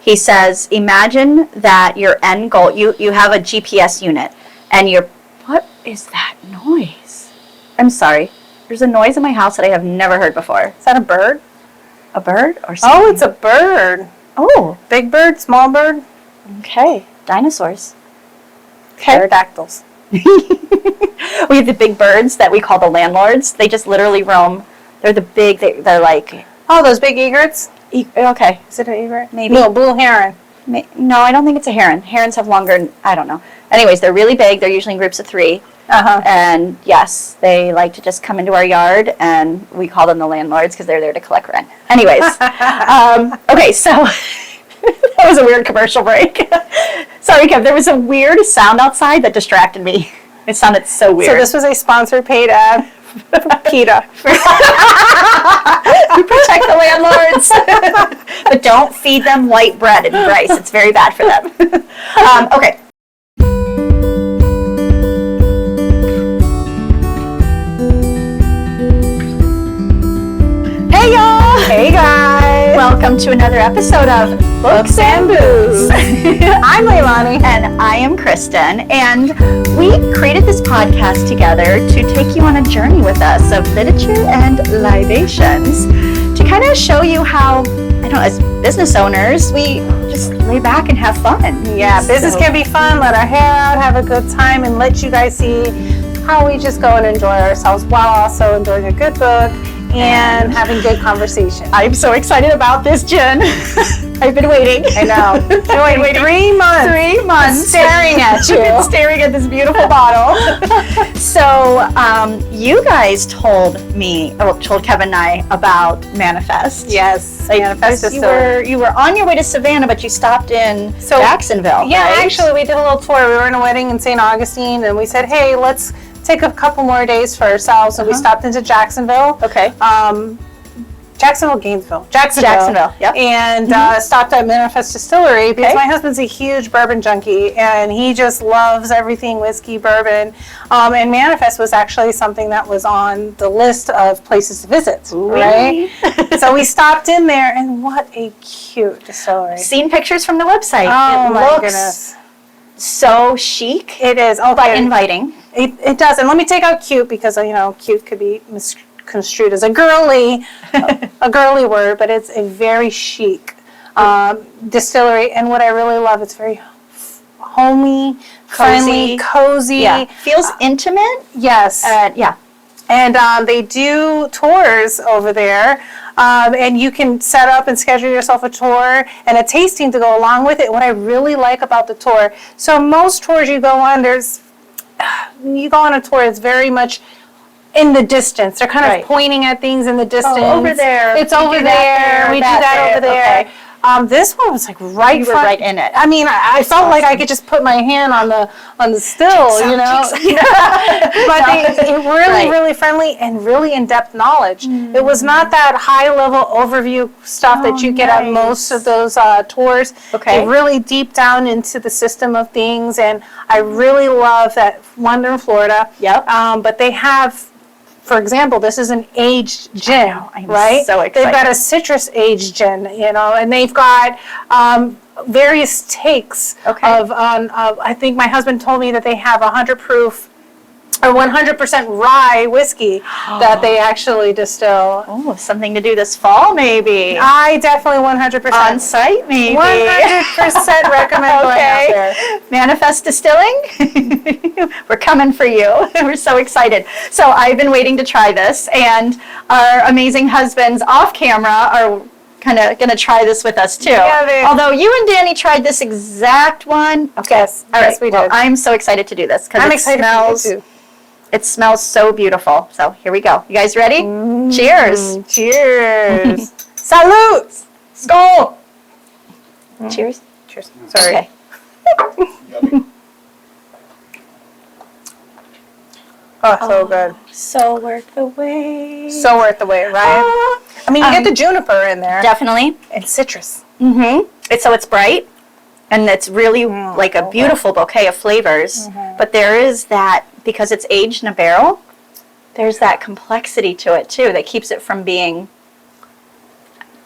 He says, imagine that your end goal, you have a GPS unit, and what is that noise? I'm sorry. There's a noise in my house that I have never heard before. Is that a bird? A bird or something? Oh, it's a bird. Oh. Big bird, small bird? Okay. Dinosaurs. Okay. Pterodactyls. We have the big birds that we call the landlords. They just literally roam. They're the big, they're like... Oh, those big egrets? Okay. Is it an egret? Maybe. No, blue heron. No, I don't think it's a heron. Herons have longer, I don't know. Anyways, they're really big. They're usually in groups of 3. Uh-huh. And yes, they like to just come into our yard, and we call them the landlords because they're there to collect rent. Anyways, okay, so that was a weird commercial break. Sorry, Kev, there was a weird sound outside that distracted me. It sounded so weird. So this was a sponsored paid ad for PETA. We protect the landlords. But don't feed them white bread and rice. It's very bad for them. Okay. Hey, y'all. Hey, guys. Welcome to another episode of Books and Booze. I'm Leilani. And I am Kristen. And we created this podcast together to take you on a journey with us of literature and libations to kind of show you how, I don't know, as business owners, we just lay back and have fun. Yeah, business can be fun. Let our hair out, have a good time, and let you guys see how we just go and enjoy ourselves while also enjoying a good book and having good conversation. I'm so excited about this, Jen. I've been waiting. I know. Been waiting 3 months. 3 months. Staring at you. I've been staring at this beautiful bottle. So, you guys told Kevin and I about Manifest. Yes, Manifest Distilling. You were on your way to Savannah, but you stopped in Jacksonville. Yeah, right? actually, we did a little tour. We were in a wedding in St. Augustine, and we said, hey, let's take a couple more days for ourselves. So we stopped into Jacksonville. Okay. Jacksonville, yep. And stopped at Manifest Distillery because my husband's a huge bourbon junkie and he just loves everything whiskey, bourbon. And Manifest was actually something that was on the list of places to visit, right? So we stopped in there, and what a cute distillery. Seen pictures from the website. Oh, it my looks goodness. So chic. It is. But inviting. It does. And let me take out cute because, cute could be misconstrued as a girly word, but it's a very chic distillery. And what I really love, it's very homey, friendly, cozy. Yeah. Feels intimate. Yes. Yeah. And they do tours over there. And you can set up and schedule yourself a tour and a tasting to go along with it. What I really like about the tour, so most tours you go on, you go on a tour, it's very much in the distance. They're kind of pointing at things in the distance. Oh, over there. It's over there. We do that over there. Okay. This one was like right. You were right in it. I mean, I felt like I could just put my hand on the still, But they really friendly and really in-depth knowledge. It was not that high-level overview stuff that you get at most of those tours. Okay. They really deep down into the system of things, and I really love that one in Florida. Yep. But they have. For example, this is an aged gin, right? So excited. They've got a citrus aged gin, and they've got various takes of. I think my husband told me that they have 100 proof or 100% rye whiskey that they actually distill. Oh, something to do this fall, maybe. I definitely 100% on site, maybe. 100% recommend going out there. Manifest Distilling, we're coming for you. We're so excited. So I've been waiting to try this, and our amazing husbands off camera are kind of going to try this with us too. Yeah, although you and Danny tried this exact one. Okay. Yes, all right. We did. Well, I'm so excited to do this because it smells. It smells so beautiful. So here we go. You guys ready? Cheers. Cheers. Salute. Skål. Cheers. Cheers. Sorry. Okay. Oh, so good. So worth the wait. So worth the wait, right? I mean, you get the juniper in there. Definitely. And citrus. It's bright, and it's really like a beautiful bouquet of flavors. But there is that, because it's aged in a barrel, there's that complexity to it too that keeps it from being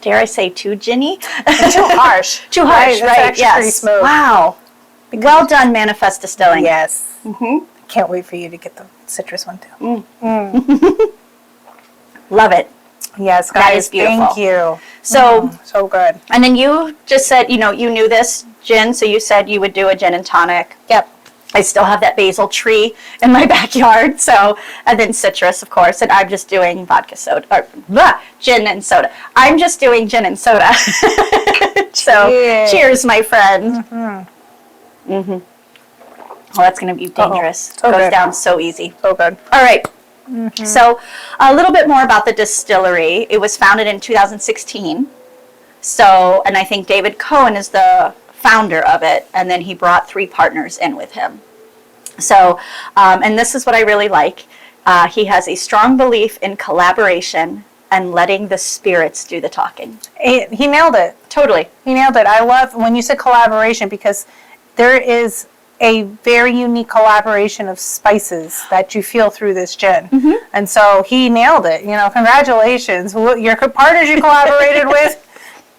dare I say, too ginny? Too harsh. Too harsh, It's right? actually Yes. pretty smooth. Wow. Well done, Manifest Distilling. Yes. Mm-hmm. Can't wait for you to get the citrus one too. Love it. Yes, That guys. is beautiful. Thank you. So, So good. and then you just said, you knew this gin, so you said you would do a gin and tonic. Yep. I still have that basil tree in my backyard, so, and then citrus, of course, and I'm just doing vodka soda, or gin and soda. I'm just doing gin and soda. So, cheers, my friend. Well, that's going to be dangerous. So Goes good. down so easy. So good. All right. So, a little bit more about the distillery. It was founded in 2016. So, and I think David Cohen is the founder of it, and then he brought 3 partners in with him. So, and this is what I really like. He has a strong belief in collaboration and letting the spirits do the talking. He nailed it. Totally. He nailed it. I love when you said collaboration, because there is a very unique collaboration of spices that you feel through this gin. And so he nailed it. Congratulations. Your partners you collaborated with,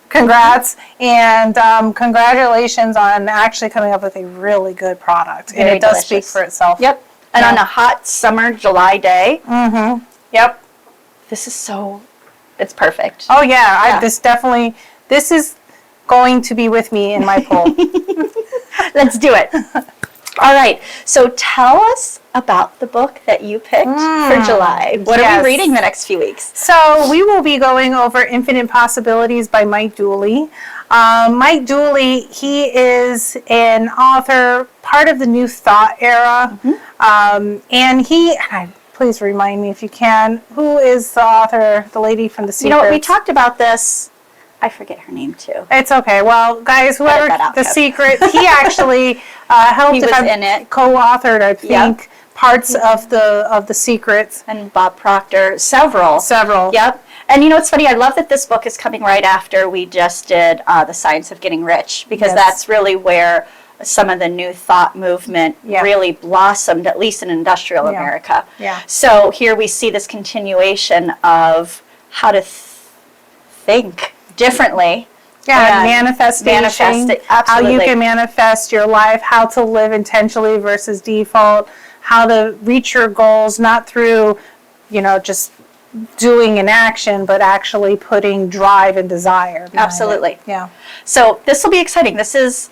congrats. And congratulations on actually coming up with a really good product. And Very it does speak delicious. for itself. Yep. And on a hot summer July day, Yep. this is it's perfect. Oh yeah. Yeah. This is going to be with me in my pool. Let's do it. All right. So tell us about the book that you picked for July. What are yes. we reading the next few weeks? So we will be going over Infinite Possibilities by Mike Dooley. Mike Dooley, he is an author, part of the New Thought era. And please remind me if you can, who is the author, the lady from The Secret? We talked about this. I forget her name too. It's okay. Well, guys, whoever that out, The Kev. Secret, he actually helped. He was in it. Co-authored, I think, parts of the Secret. And Bob Proctor, several. Yep. And it's funny, I love that this book is coming right after we just did The Science of Getting Rich, because that's really where some of the New Thought movement really blossomed, at least in industrial America. Yeah. So here we see this continuation of how to think differently. Yeah, manifestation, how absolutely. you can manifest your life, how to live intentionally versus default, how to reach your goals, not through, just doing an action, but actually putting drive and desire behind Absolutely. it. Yeah. So this will be exciting. This is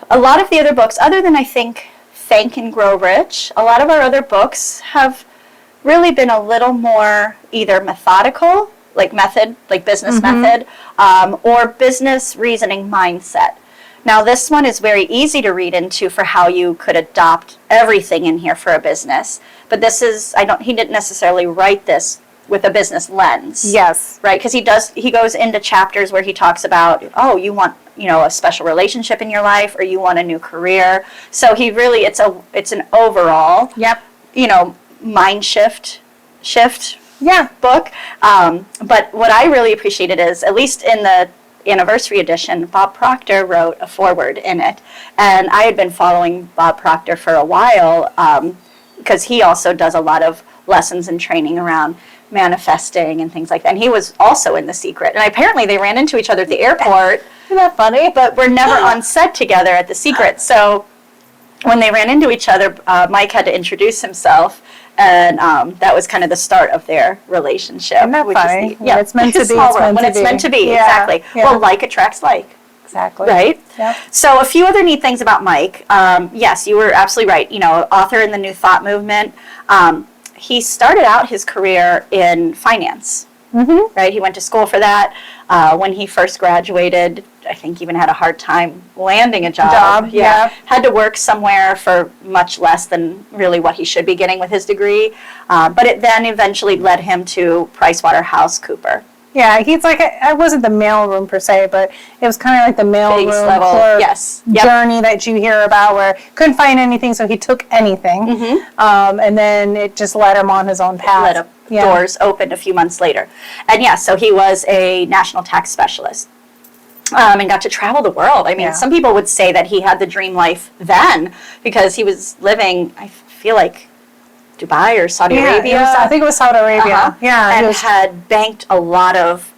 a lot of the other books, other than I think Think and Grow Rich, a lot of our other books have really been a little more either methodical, like business method, or business reasoning mindset. Now this one is very easy to read into for how you could adopt everything in here for a business. But this is, he didn't necessarily write this with a business lens. Yes. Right, because he goes into chapters where he talks about, you want, a special relationship in your life, or you want a new career. So he really, it's an overall, mind shift book. But what I really appreciated is, at least in the anniversary edition, Bob Proctor wrote a foreword in it. And I had been following Bob Proctor for a while, because he also does a lot of lessons and training around manifesting and things like that. And he was also in The Secret. And apparently they ran into each other at the airport. Isn't that funny? But we're never on set together at The Secret. So when they ran into each other, Mike had to introduce himself. And that was kind of the start of their relationship. Isn't that funny? When it's meant to be, when it's meant to be, exactly. Yeah. Well, like attracts like. Exactly. Right? Yep. So a few other neat things about Mike. Yes, you were absolutely right. Author in the New Thought movement. He started out his career in finance. Right? He went to school for that. When he first graduated, I think even had a hard time landing a job. Yeah. Had to work somewhere for much less than really what he should be getting with his degree. But it then eventually led him to PricewaterhouseCoopers. Yeah, he's like, I wasn't the mailroom per se, but it was kind of like the mailroom level, clerk yes. journey that you hear about, where couldn't find anything, so he took anything, and then it just led him on his own path. Let doors opened a few months later. And so he was a national tax specialist. And got to travel the world. I mean, some people would say that he had the dream life then, because he was living, I feel like, Dubai or Saudi Arabia. I think it was Saudi Arabia. Yeah, and had banked a lot of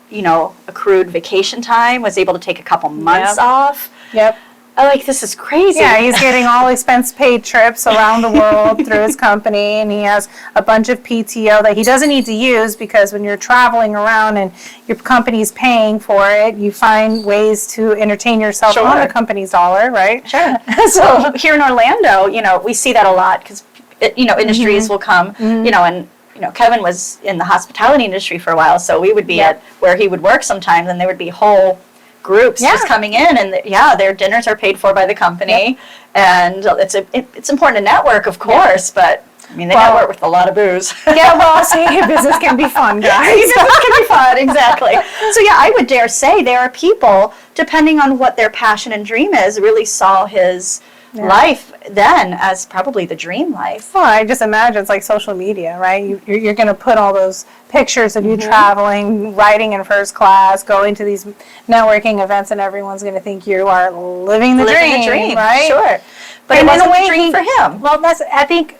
accrued vacation time, was able to take a couple months off. Yep. I'm like, this is crazy. Yeah, he's getting all expense paid trips around the world through his company, and he has a bunch of PTO that he doesn't need to use, because when you're traveling around and your company's paying for it, you find ways to entertain yourself on the company's dollar, right? Sure. So here in Orlando, we see that a lot, because industries will come, and Kevin was in the hospitality industry for a while, so we would be at where he would work sometimes, and there would be whole groups just coming in, and their dinners are paid for by the company, and it's important to network, of course, but I mean, they network with a lot of booze. See, business can be fun, guys. Business can be fun, exactly. So I would dare say there are people, depending on what their passion and dream is, really saw his life then as probably the dream life. Well, I just imagine it's like social media, right? You're going to put all those pictures of you traveling, riding in first class, going to these networking events, and everyone's going to think you are living the dream, right? Sure. But it wasn't a dream for him. Well, I think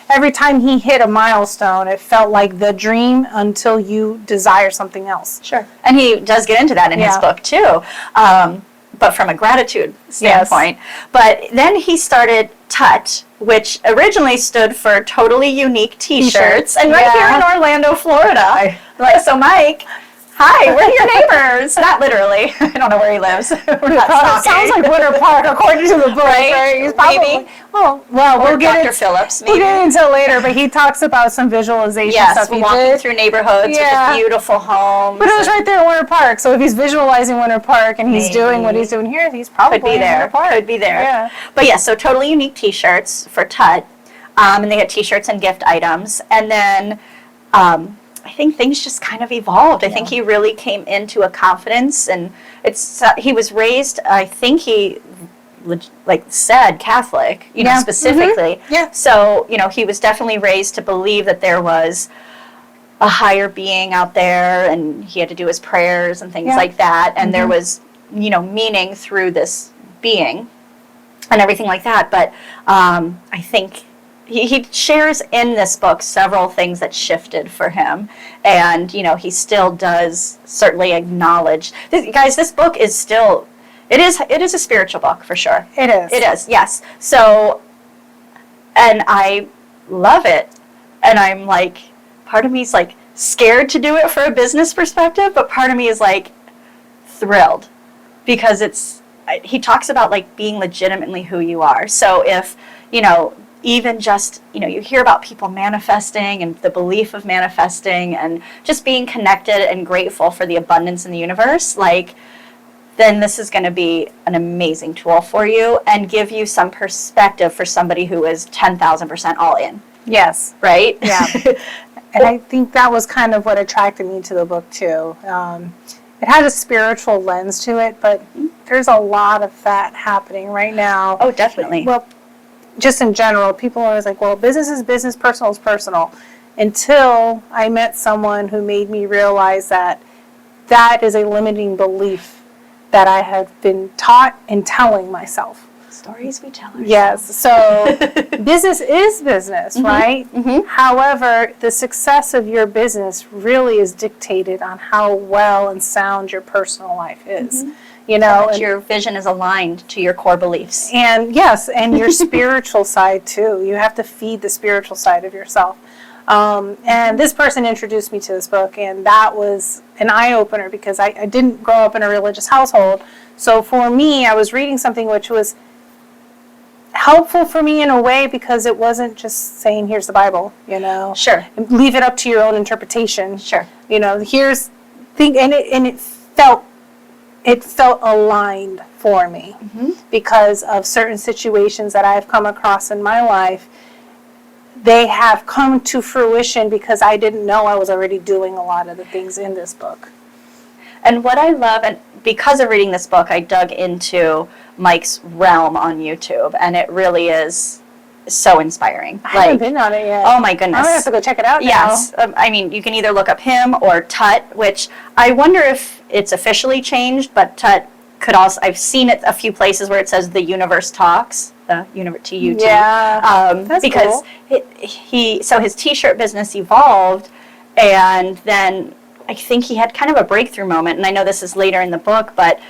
every time he hit a milestone, it felt like the dream until you desire something else. Sure. And he does get into that in his book too. But from a gratitude standpoint. Yes. But then he started TUT, which originally stood for Totally Unique T-shirts. And right here in Orlando, Florida. So Mike, hi, we're your neighbors. Not literally. I don't know where he lives. It sounds like Winter Park, according to the book. Right? He's probably, maybe. We'll get Dr. Phillips, maybe. We'll get into it later, but he talks about some visualization stuff he walking did. through neighborhoods with the beautiful homes. But it was right there in Winter Park, so if he's visualizing Winter Park and he's doing what he's doing here, he's probably could be there. Could be there. Yeah. But so Totally Unique T-shirts for TUT, and they had T-shirts and gift items, and then I think things just kind of evolved. I think he really came into a confidence, and he was raised, I think he said Catholic, specifically. Mm-hmm. Yeah. So, he was definitely raised to believe that there was a higher being out there, and he had to do his prayers and things like that, and there was, meaning through this being and everything like that. But I think he shares in this book several things that shifted for him, and he still does certainly acknowledge this book is still it is a spiritual book for sure. It is, yes. So, and I love it, and I'm like, part of me is like scared to do it for a business perspective, but part of me is like thrilled, because he talks about like being legitimately who you are. So if even just, you hear about people manifesting and the belief of manifesting and just being connected and grateful for the abundance in the universe, then this is going to be an amazing tool for you and give you some perspective for somebody who is 10,000% all in. Yes. Right? Yeah. And I think that was kind of what attracted me to the book too. It has a spiritual lens to it, but there's a lot of that happening right now. Oh, definitely. Well, just in general, people are always like, well, business is business, personal is personal. Until I met someone who made me realize that is a limiting belief that I have been taught and telling myself. Stories we tell ourselves. Yes, so business is business, right? Mm-hmm. However, the success of your business really is dictated on how well and sound your personal life is. Mm-hmm. And your vision is aligned to your core beliefs. And yes, and your spiritual side too. You have to feed the spiritual side of yourself. And this person introduced me to this book, and that was an eye-opener, because I didn't grow up in a religious household. So for me, I was reading something which was helpful for me in a way, because it wasn't just saying, here's the Bible, Sure. And leave it up to your own interpretation. Sure. Here's thing, and it felt aligned for me, because of certain situations that I've come across in my life. They have come to fruition because I didn't know I was already doing a lot of the things in this book. And what I love, and because of reading this book, I dug into Mike's realm on YouTube, and it really is so inspiring. I haven't been on it yet. Oh my goodness. I'm going to have to go check it out now. Yes. You can either look up him or TUT, which I wonder if it's officially changed, but TUT could also, I've seen it a few places where it says the universe talks, the universe to YouTube. Yeah, that's because cool. So his t-shirt business evolved, and then I think he had kind of a breakthrough moment, and I know this is later in the book, but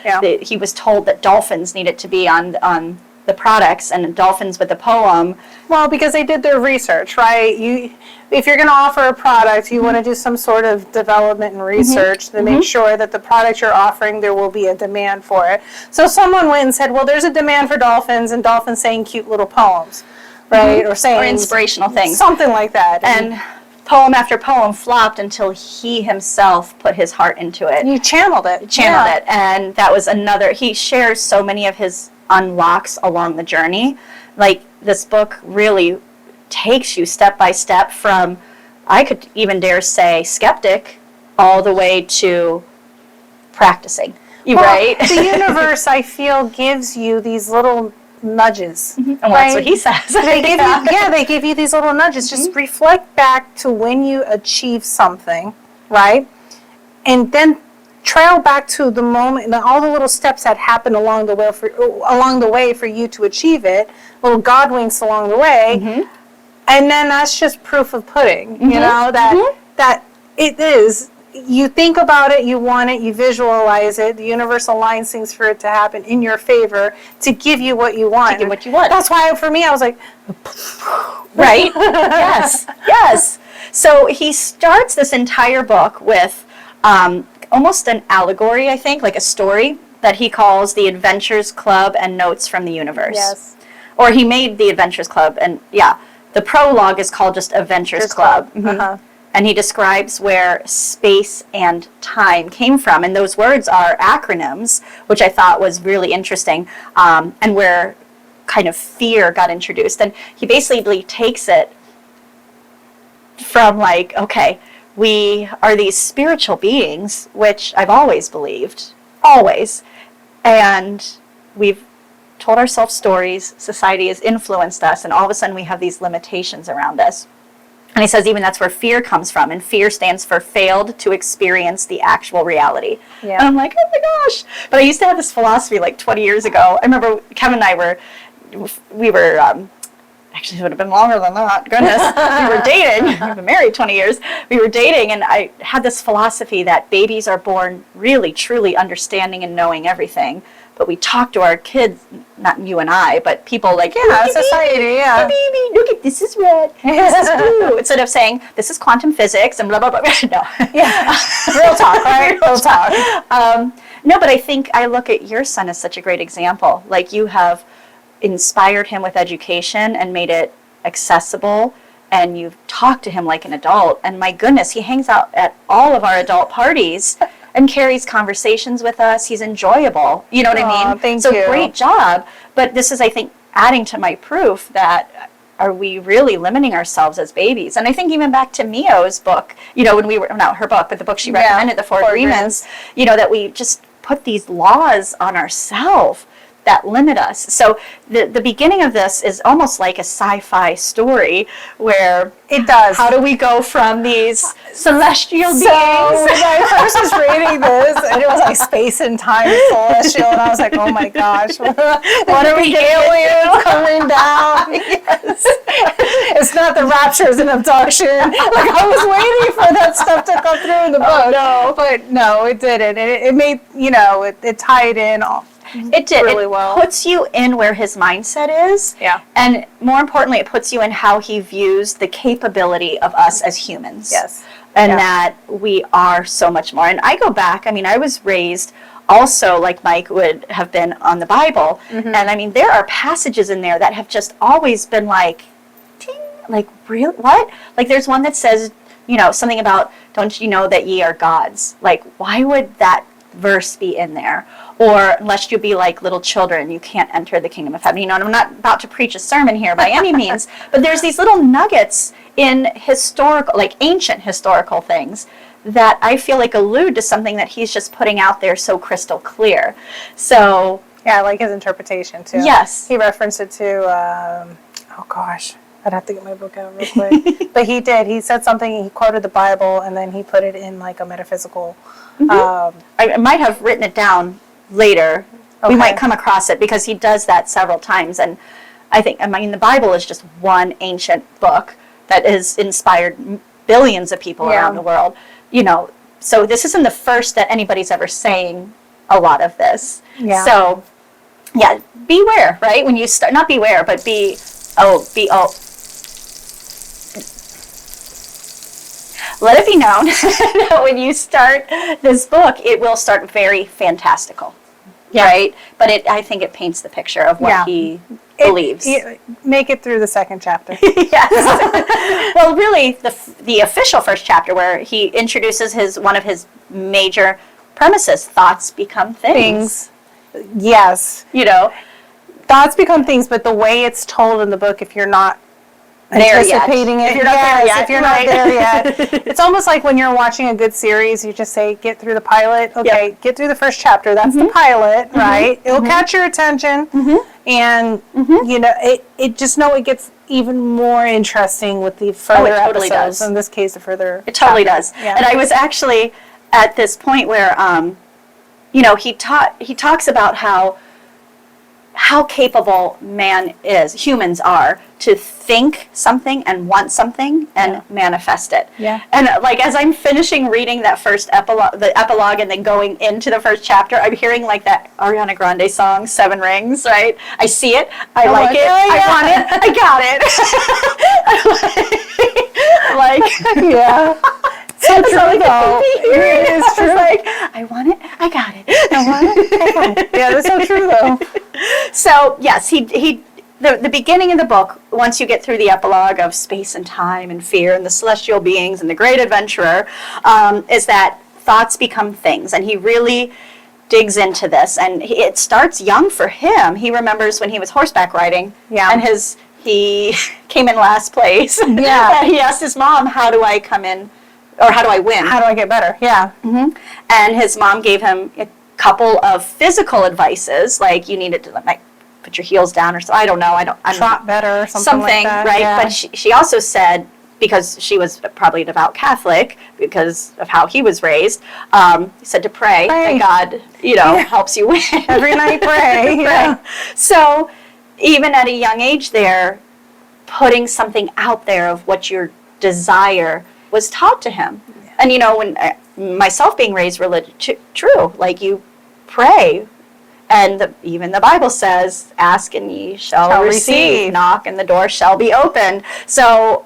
he was told that dolphins needed to be on the products, and dolphins with the poem. Well, because they did their research, right? If you're going to offer a product, you want to do some sort of development and research to make sure that the product you're offering, there will be a demand for it. So someone went and said, well, there's a demand for dolphins, and dolphins saying cute little poems, right? Or saying... Or inspirational things. Something like that. And poem after poem flopped until he himself put his heart into it. You channeled it. Channeled it. And that was another... He shares so many of his unlocks along the journey. Like, this book really takes you step by step from, I could even dare say, skeptic all the way to practicing. Right? The universe, I feel, gives you these little nudges. And that's what he says. They give you these little nudges. Just reflect back to when you achieve something, right? And then trail back to the moment, all the little steps that happened along the way for you to achieve it, little God winks along the way, and then that's just proof of pudding. You know that it is. You think about it, you want it, you visualize it. The universe aligns things for it to happen in your favor to give you what you want. To give what you want. That's why, for me, I was like, right? Yes. So he starts this entire book with almost an allegory, I think, like a story that he calls The Adventures Club and Notes from the Universe. Yes. Or he made The Adventures Club, and the prologue is called just Adventures Club. And he describes where space and time came from. And those words are acronyms, which I thought was really interesting, and where kind of fear got introduced. And he basically takes it from like, okay, we are these spiritual beings, which I've always believed, always. And we've told ourselves stories, society has influenced us, and all of a sudden we have these limitations around us. And he says even that's where fear comes from, and fear stands for failed to experience the actual reality. And I'm like, oh my gosh. But I used to have this philosophy like 20 years ago. I remember Kevin and I we were actually it would have been longer than that, goodness. We were dating, we've been married 20 years. We were dating, and I had this philosophy that babies are born really, truly understanding and knowing everything. But we talk to our kids, not you and I, but people like, society, hey baby, look at this is red, this is blue. Instead of saying, this is quantum physics and blah, blah, blah. No. Real talk, right? Real talk. No, but I think I look at your son as such a great example. Like, you have inspired him with education and made it accessible, and you've talked to him like an adult. And my goodness, he hangs out at all of our adult parties and carries conversations with us. He's enjoyable. You know what I mean? Thank you. So great job. But this is, I think, adding to my proof that are we really limiting ourselves as babies? And I think even back to Mio's book, when we were, not her book, but the book she recommended, The Four Agreements, that we just put these laws on ourselves that limit us. So the beginning of this is almost like a sci-fi story where it does. How do we go from these celestial beings? So when I first was reading this, and it was like space and time celestial, and I was like, oh my gosh, what are we aliens coming down? It's not the rapture, it's an abduction. Like, I was waiting for that stuff to come through in the book. No. But no, it didn't. It made, it tied in all. It did. Really well. It puts you in where his mindset is. Yeah. And more importantly, it puts you in how he views the capability of us as humans. Yes. And that we are so much more. And I go back, I was raised also like Mike would have been on the Bible. And there are passages in there that have just always been like, ding, like, real, what? Like, there's one that says, something about, don't you know that ye are gods? Like, why would that verse be in there? Or unless you be like little children, you can't enter the kingdom of heaven. And I'm not about to preach a sermon here by any means, but there's these little nuggets in historical, like ancient historical things that I feel like allude to something that he's just putting out there so crystal clear. So yeah, I like his interpretation too. Yes. He referenced it to, I'd have to get my book out real quick. But he did. He said something, he quoted the Bible, and then he put it in like a metaphysical. I might have written it down later. We might come across it because he does that several times. And I think, the Bible is just one ancient book that has inspired billions of people around the world. so this isn't the first that anybody's ever saying a lot of this. Yeah. So, yeah, beware, right? When you start, not beware, but let it be known that when you start this book, it will start very fantastical, right? But I think it paints the picture of what he believes. Make it through the second chapter. Yes. Well, really, the official first chapter, where he introduces one of his major premises: thoughts become things. Yes. You know, thoughts become things, but the way it's told in the book, if you're not anticipating it, if you're not there yet, if you're not there yet, it's almost like when you're watching a good series, you just say, get through the pilot. Okay, get through the first chapter. That's the pilot, right? It'll catch your attention, and you know, it just know it gets even more interesting with the further totally episodes. does. In this case, the further it totally chapters. does. And I was actually at this point where, you know, he talks about how capable humans are to think something and want something and manifest it. Yeah. And like, as I'm finishing reading that first the epilogue and then going into the first chapter, I'm hearing like that Ariana Grande song, Seven Rings, right? I see it. I like it. I want it. I got it. Like, yeah. So true, though. It is true. Like, I want it. I got it. I want it. I got it. Yeah, that's so true, though. So, yes, the beginning of the book, once you get through the epilogue of space and time and fear and the celestial beings and the great adventurer, is that thoughts become things. And he really digs into this. And it starts young for him. He remembers when he was horseback riding. Yeah. And he came in last place. Yeah. And he asked his mom, how do I come in? Or how do I win? How do I get better? Yeah. And his mom gave him a couple of physical advices, like you needed to like put your heels down or so. I don't know. Trot better or something like that. Right? Yeah. But she also said, because she was probably a devout Catholic because of how he was raised, said to pray that God, helps you win. Every night pray. Yeah. So even at a young age there, putting something out there of what your desire was taught to him. And when myself being raised religious, true, like you pray, and even the Bible says, ask and ye shall receive, knock and the door shall be opened. So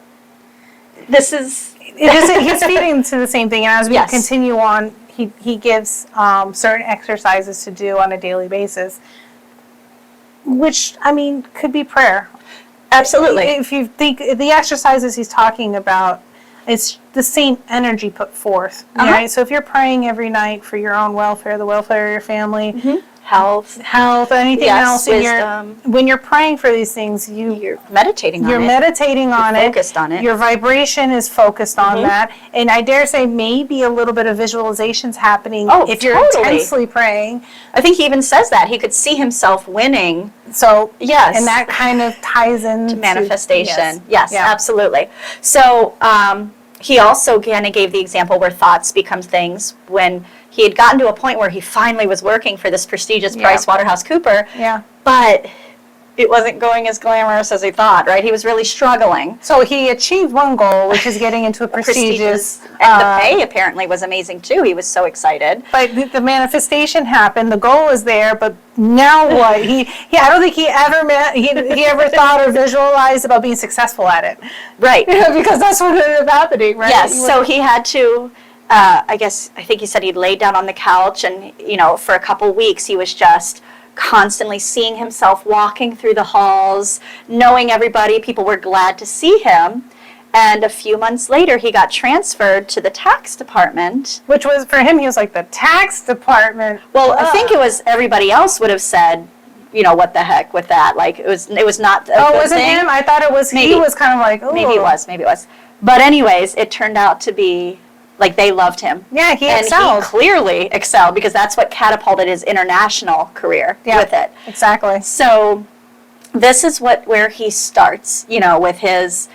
this is... he's feeding to the same thing, and as we continue on, he gives certain exercises to do on a daily basis, which, could be prayer. Absolutely. If you think the exercises he's talking about, it's the same energy put forth, right? So if you're praying every night for your own welfare, the welfare of your family, health, anything else, when you're praying for these things, you're meditating on it. You're meditating on it. Focused on it. Your vibration is focused on that, and I dare say maybe a little bit of visualizations happening if you're intensely praying. I think he even says that he could see himself winning. So and that kind of ties into manifestation. Yes, absolutely. So he also kind of gave the example where thoughts become things when he had gotten to a point where he finally was working for this prestigious PricewaterhouseCoopers. Yeah. But it wasn't going as glamorous as he thought, right? He was really struggling. So he achieved one goal, which is getting into a prestigious... and the pay apparently was amazing too. He was so excited. But the manifestation happened. The goal was there, but now what? I don't think he ever thought or visualized about being successful at it. Right. Because that's what ended up happening, right? Yes, so he had to... I think he said he laid down on the couch and, for a couple weeks he was just constantly seeing himself walking through the halls, knowing everybody. People were glad to see him. And a few months later, he got transferred to the tax department. Which was, for him, he was like, the tax department? Well, I think it was everybody else would have said, what the heck with that? Like, it was not a good was it thing. him? I thought it was, he was kind of like, oh. Maybe it was. But anyways, it turned out to be... like they loved him. Yeah, he excelled. And he clearly excelled because that's what catapulted his international career with it. Exactly. So this is where he starts, with his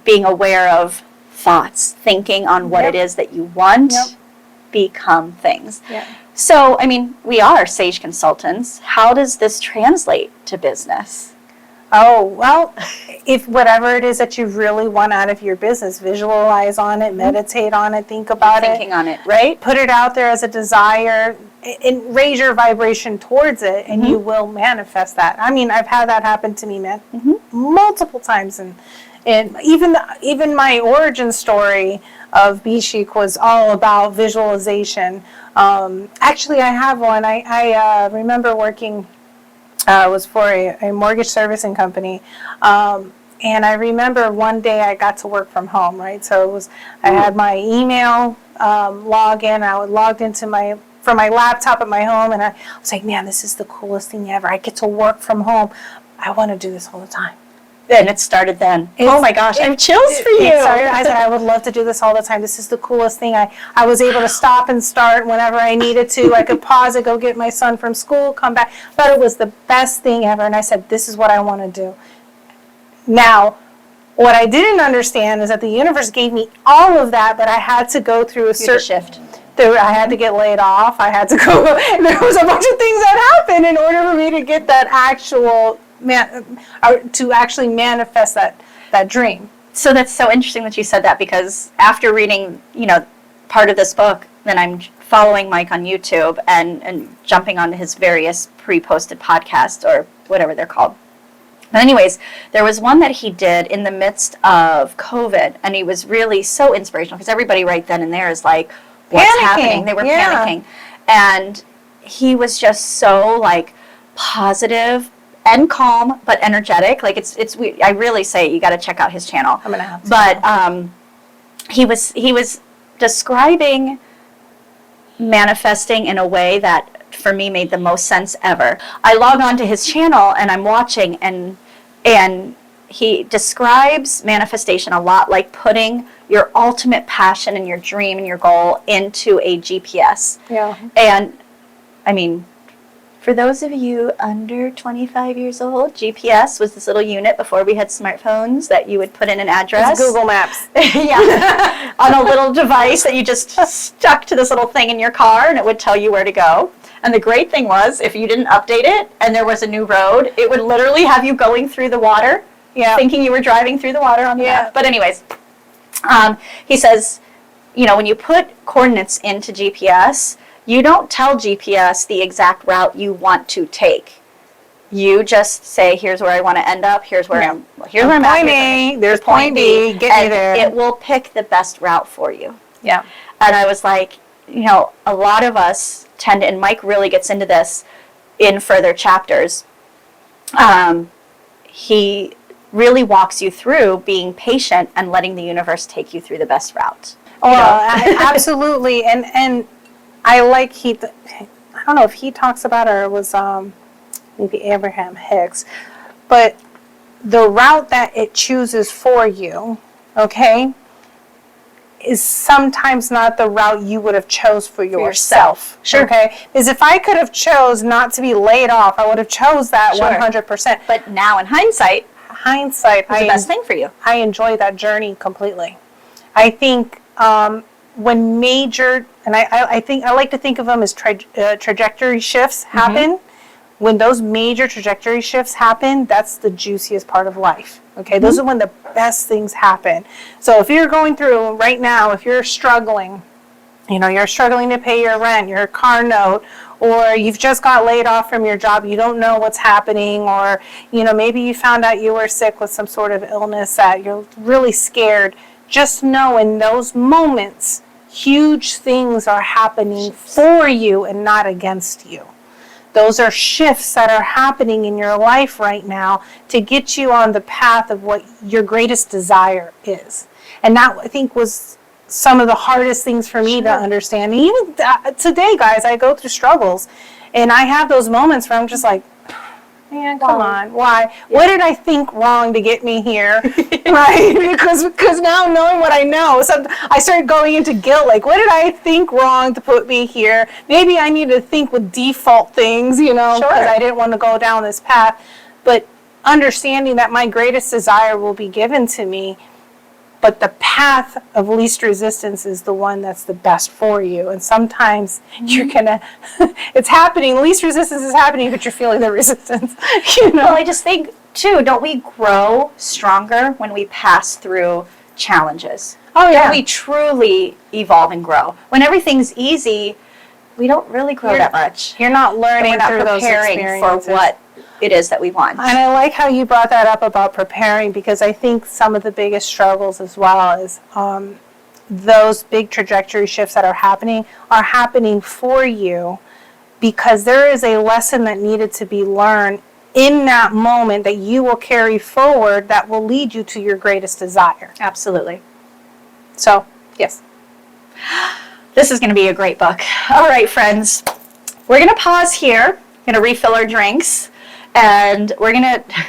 being aware of thoughts, thinking on what it is that you want, become things. Yeah. So, we are Saige consultants. How does this translate to business? Oh, well, if whatever it is that you really want out of your business, visualize on it, meditate on it, think about it. Thinking on it, right? Put it out there as a desire and raise your vibration towards it, and you will manifest that. I mean, I've had that happen to me, man, multiple times. And even my origin story of Be Chic was all about visualization. Actually, I have one. I remember working, was for a mortgage servicing company. And I remember one day I got to work from home, right? So it was, I had my email login. I would logged into from my laptop at my home, and I was like, man, this is the coolest thing ever. I get to work from home. I want to do this all the time. And it started then. Oh my gosh, I have chills for you. I said, I would love to do this all the time. This is the coolest thing. I was able to stop and start whenever I needed to. I could pause it, go get my son from school, come back. But it was the best thing ever. And I said, this is what I want to do. Now, what I didn't understand is that the universe gave me all of that, but I had to go through a certain shift. I had to get laid off. I had to go. There was a bunch of things that happened in order for me to get that actual to actually manifest that dream. So that's so interesting that you said that, because after reading, part of this book, then I'm following Mike on YouTube and jumping on his various pre-posted podcasts or whatever they're called. But anyways, there was one that he did in the midst of COVID, and he was really so inspirational, because everybody right then and there is like, what's happening? They were panicking. And he was just so like positive and calm, but energetic. Like it's I really say you got to check out his channel. I'm gonna have to. But he was describing manifesting in a way that for me made the most sense ever. I log on to his channel and I'm watching, and he describes manifestation a lot like putting your ultimate passion and your dream and your goal into a GPS. Yeah. And I mean, for those of you under 25 years old, GPS was this little unit before we had smartphones that you would put in an address. It's Google Maps. Yeah. On a little device that you just stuck to this little thing in your car, and it would tell you where to go. And the great thing was, if you didn't update it and there was a new road, it would literally have you going through the water, thinking you were driving through the water on the map. But anyways, he says, when you put coordinates into GPS, you don't tell GPS the exact route you want to take. You just say, here's where I want to end up, here's where I'm at. Point A, there's point B, get me there. It will pick the best route for you. Yeah. And I was like, a lot of us tend to, and Mike really gets into this in further chapters, he really walks you through being patient and letting the universe take you through the best route. Absolutely. And I like I don't know if he talks about it or it was maybe Abraham Hicks, but the route that it chooses for you, okay, is sometimes not the route you would have chose for yourself. Sure. Okay? Because if I could have chose not to be laid off, I would have chose that 100%. But now in hindsight, it's the best thing for you. I enjoy that journey completely. I think when major, and I think I like to think of them as trajectory shifts happen. When those major trajectory shifts happen, that's the juiciest part of life. Okay, those are when the best things happen. So if you're going through right now, if you're struggling, you're struggling to pay your rent, your car note, or you've just got laid off from your job, you don't know what's happening, or maybe you found out you were sick with some sort of illness that you're really scared. Just know in those moments, huge things are happening for you and not against you. Those are shifts that are happening in your life right now to get you on the path of what your greatest desire is. And that, I think, was some of the hardest things for me to understand. And even today, guys, I go through struggles, and I have those moments where I'm just like, man, come on, why? Yeah. What did I think wrong to get me here? Right? Because now knowing what I know, I started going into guilt. Like, what did I think wrong to put me here? Maybe I need to think with default things, because I didn't want to go down this path. But understanding that my greatest desire will be given to me, but the path of least resistance is the one that's the best for you. And sometimes you're it's happening, least resistance is happening, but you're feeling the resistance. Well, I just think, too, don't we grow stronger when we pass through challenges? Oh, yeah. Don't we truly evolve and grow? When everything's easy, we don't really grow that much. You're not learning We're not through those preparing experiences. for what it is that we want. And I like how you brought that up about preparing, because I think some of the biggest struggles as well is those big trajectory shifts that are happening for you because there is a lesson that needed to be learned in that moment that you will carry forward that will lead you to your greatest desire. Absolutely. So, yes. This is going to be a great book. All right, friends. We're going to pause here. Going to refill our drinks. And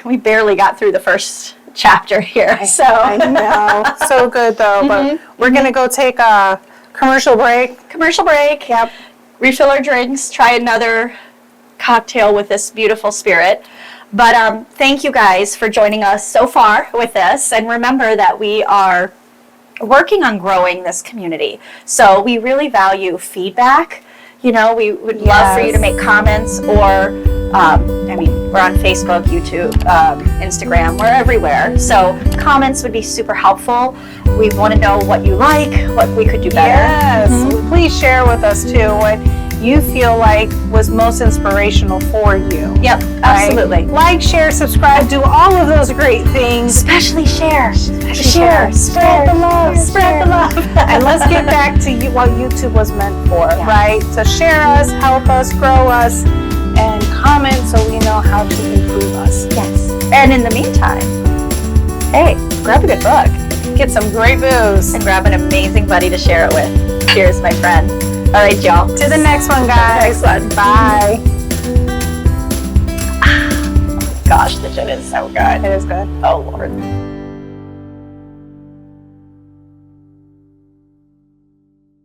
we barely got through the first chapter here. So I know. So good, though. But we're going to go take a commercial break. Commercial break. Yep. Refill our drinks. Try another cocktail with this beautiful spirit. But thank you guys for joining us so far with this. And remember that we are working on growing this community. So we really value feedback. You know, we would love for you to make comments or, we're on Facebook, YouTube, Instagram, we're everywhere. So comments would be super helpful. We want to know what you like, what we could do better. Yes. Please share with us, too, what you feel like was most inspirational for you. Yep, absolutely. Right? Like, share, subscribe, do all of those great things. Especially share. Share. Spread the love. Spread the love. And let's get back to what YouTube was meant for, right? So share us, help us, grow us, and comment so we know how to improve us. Yes. And in the meantime, hey, grab a good book. Get some great booze. And grab an amazing buddy to share it with. Cheers, my friend. All right, y'all. To the next one, guys. Bye. Gosh, the gin is so good. It is good. Oh, Lord.